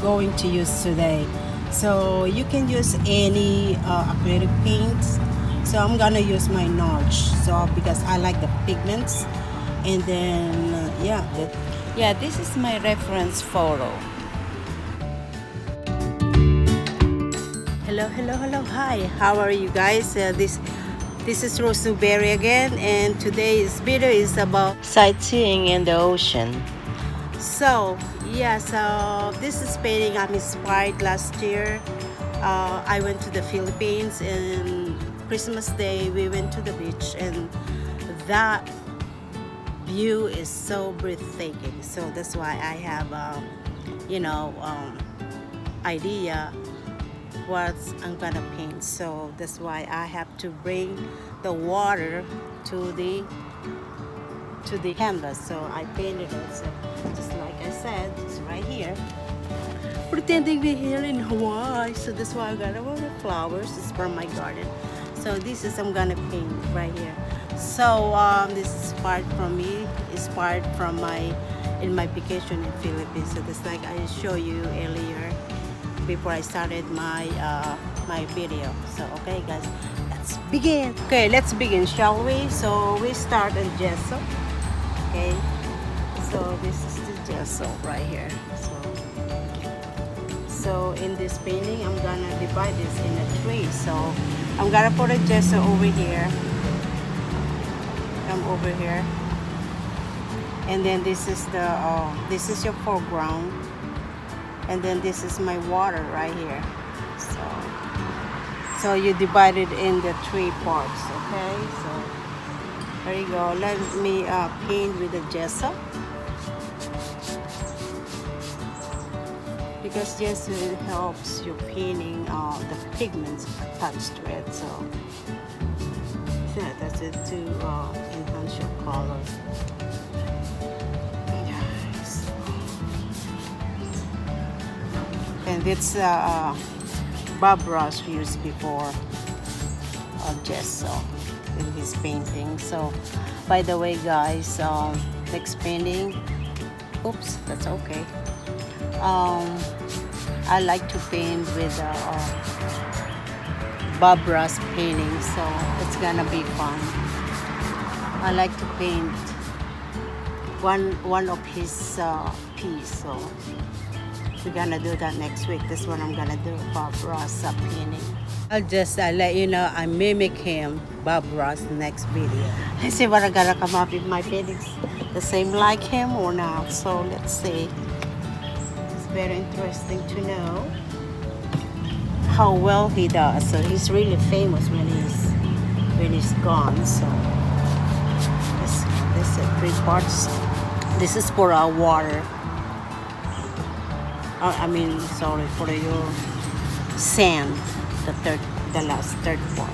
going to use today. So you can use any acrylic paints. So I'm gonna use my notch. So because I like the pigments, and then yeah, this is my reference photo. Hello, hello, hello, hi. How are you guys? This is Newbery again, and today's video is about sightseeing in the ocean. So yeah, so this is painting I'm inspired last year. I went to the Philippines, and Christmas Day we went to the beach, and that view is so breathtaking. So that's why I have idea what I'm gonna paint. So that's why I have to bring the water to the canvas. So I painted it. So just like I said, it's right here. Pretending we're here in Hawaii. So that's why I got a lot of flowers. It's from my garden. So this is I'm gonna paint right here. So this is part from me. It's part from my vacation in Philippines. So just like I showed you earlier before I started my my video. So okay guys, let's begin. Okay, let's begin, shall we? So we start in gesso. Okay, so this is the gesso right here. So in this painting I'm gonna divide this in a three. So I'm gonna put a gesso over here. Come over here, and then this is the this is your foreground. And then this is my water right here. So you divide it in the three parts, okay? So there you go. Let me paint with the gesso, because gesso helps you painting the pigments attached to it. So yeah, that's it to enhance your color. And it's Bob Ross used before gesso in his painting. So by the way guys, next painting, oops, that's okay. I like to paint with Bob Ross painting, so it's gonna be fun. I like to paint one of his piece. So we're gonna do that next week. This one I'm gonna do Bob Ross painting. I'll just let you know I mimic him, Bob Ross, next video. Let's see what I gotta come up with my paintings. The same like him or not. So let's see. It's very interesting to know how well he does. So he's really famous when he's gone. So this is three parts. This is for our water. Sorry, for your sand, the last third part.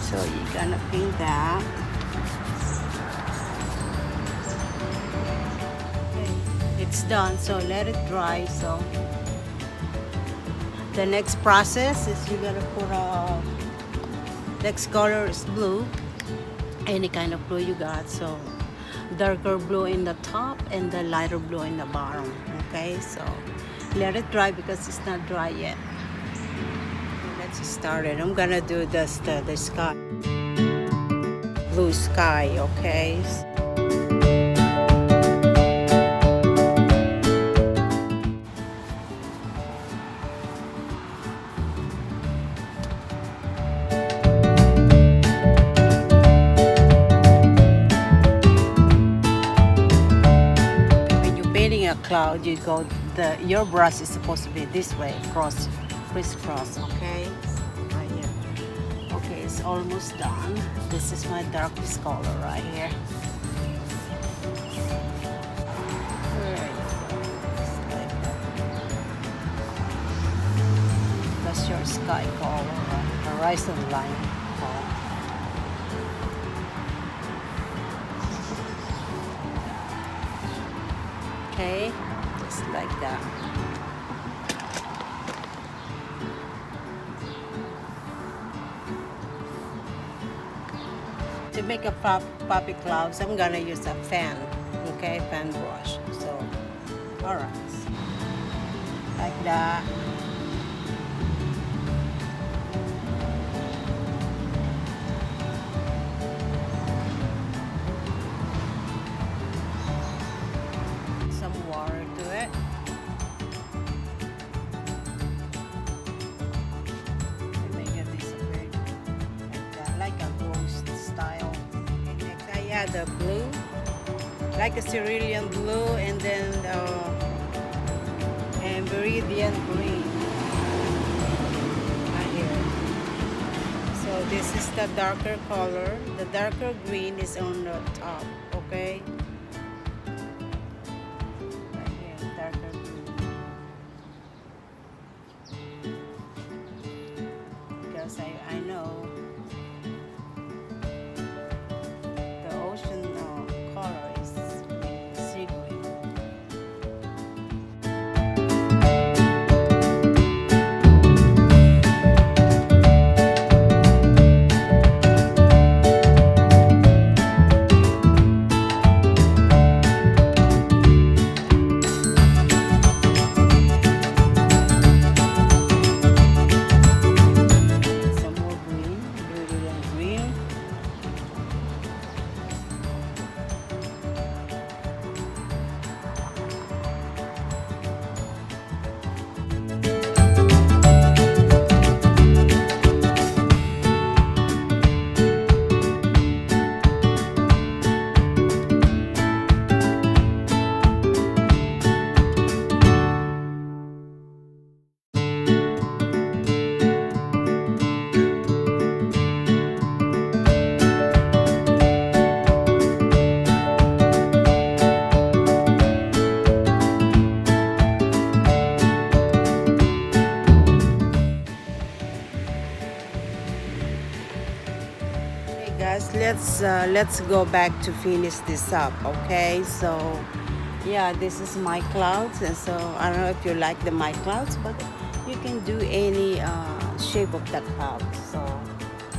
So you're gonna paint that. Okay, it's done. So let it dry. So the next process is you're gonna put next color is blue. Any kind of blue you got. So darker blue in the top and the lighter blue in the bottom. Okay, so let it dry because it's not dry yet. Let's start it. I'm gonna do the sky, blue sky. Okay. Cloud, you go your brush is supposed to be this way, crisscross. Okay, right here. Okay, it's almost done. This is my darkest color right here. That's your sky color, horizon line color. Okay, just like that. make a puppy clouds, I'm gonna use a fan, okay, fan brush. So All right, like that. Some water to it. Make it disappear like that, like a ghost style. And next I add the blue, like a cerulean blue, and then and viridian green right here. So this is the darker color. The darker green is on the top. Okay. Right here, darker green. Because I know the ocean color is sea green. Some more green, brilliant green. Hey guys, let's go back to finish this up. Okay, so yeah, this is my clouds, and so I don't know if you like the my clouds, but you can do any shape of the cloud. So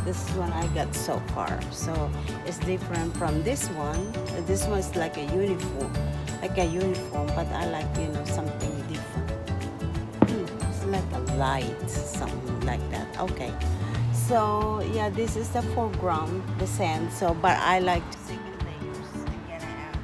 this is one I got so far. So it's different from this one. This one is like a uniform, but I like something different. It's like a light, something like that. Okay. So yeah, this is the foreground, the sand. So, but I like to single layers. Again, I add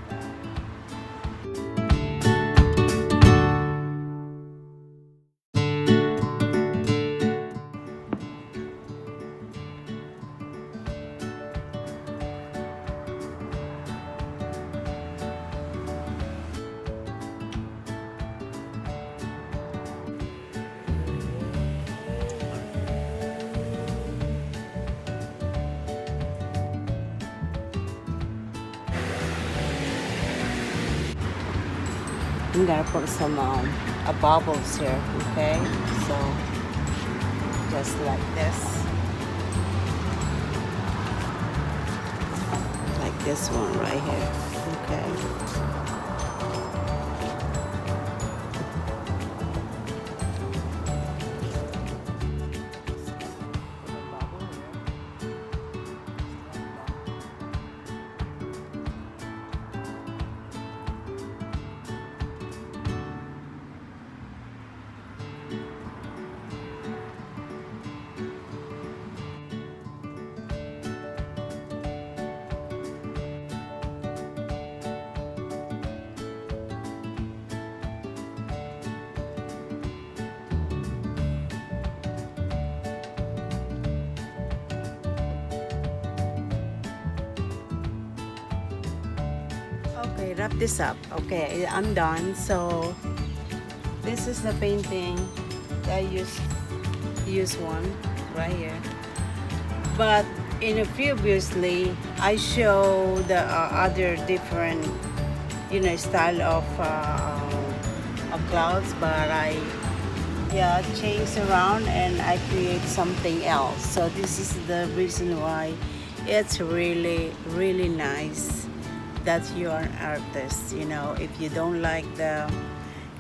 I'm gonna put some bubbles here, okay? So just like this one right here, okay? Okay, wrap this up. Okay, I'm done. So this is the painting that I use one right here. But in a previously, I show the other different, style of clouds, but I change around and I create something else. So this is the reason why it's really, really nice that you are an artist. If you don't like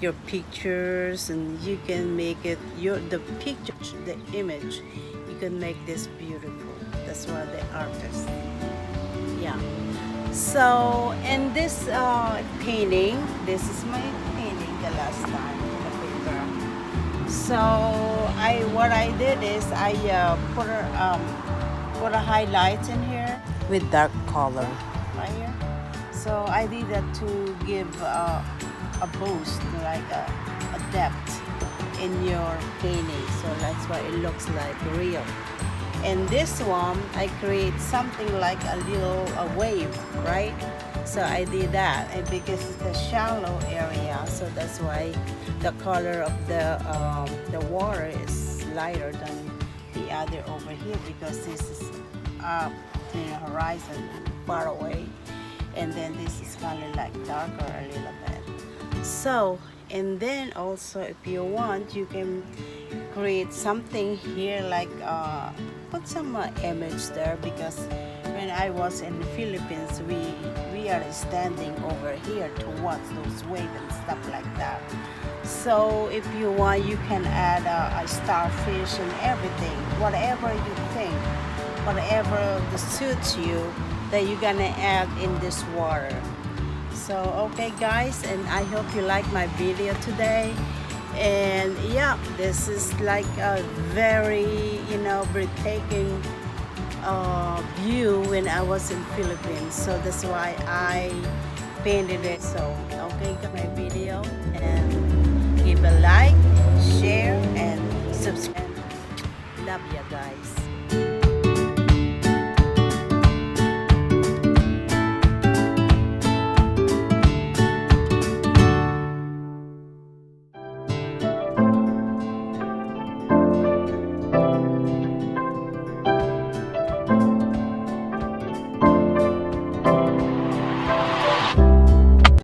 your pictures, and you can make it the picture, the image, you can make this beautiful. That's why the artist. Yeah. So in this painting, this is my painting. last time in the paper. So what I did is I put a highlight in here with dark color right here. So I did that to give a boost, like a depth in your painting. So that's why it looks like real. And this one, I create something like a little wave, right? So I did that, and because it's a shallow area, so that's why the color of the water is lighter than the other over here, because this is up in the horizon, far away, and then this is kind of like darker a little bit. So, and then also if you want, you can create something here, like put some image there, because when I was in the Philippines, we are standing over here to watch those waves and stuff like that. So if you want, you can add a starfish and everything, whatever you think, whatever that suits you, that you're gonna add in this water. So okay guys, and I hope you like my video today. And yeah, this is like a very, you know, breathtaking view when I was in Philippines. So that's why I painted it. So okay, my video, and give a like, share, and subscribe. Love you guys.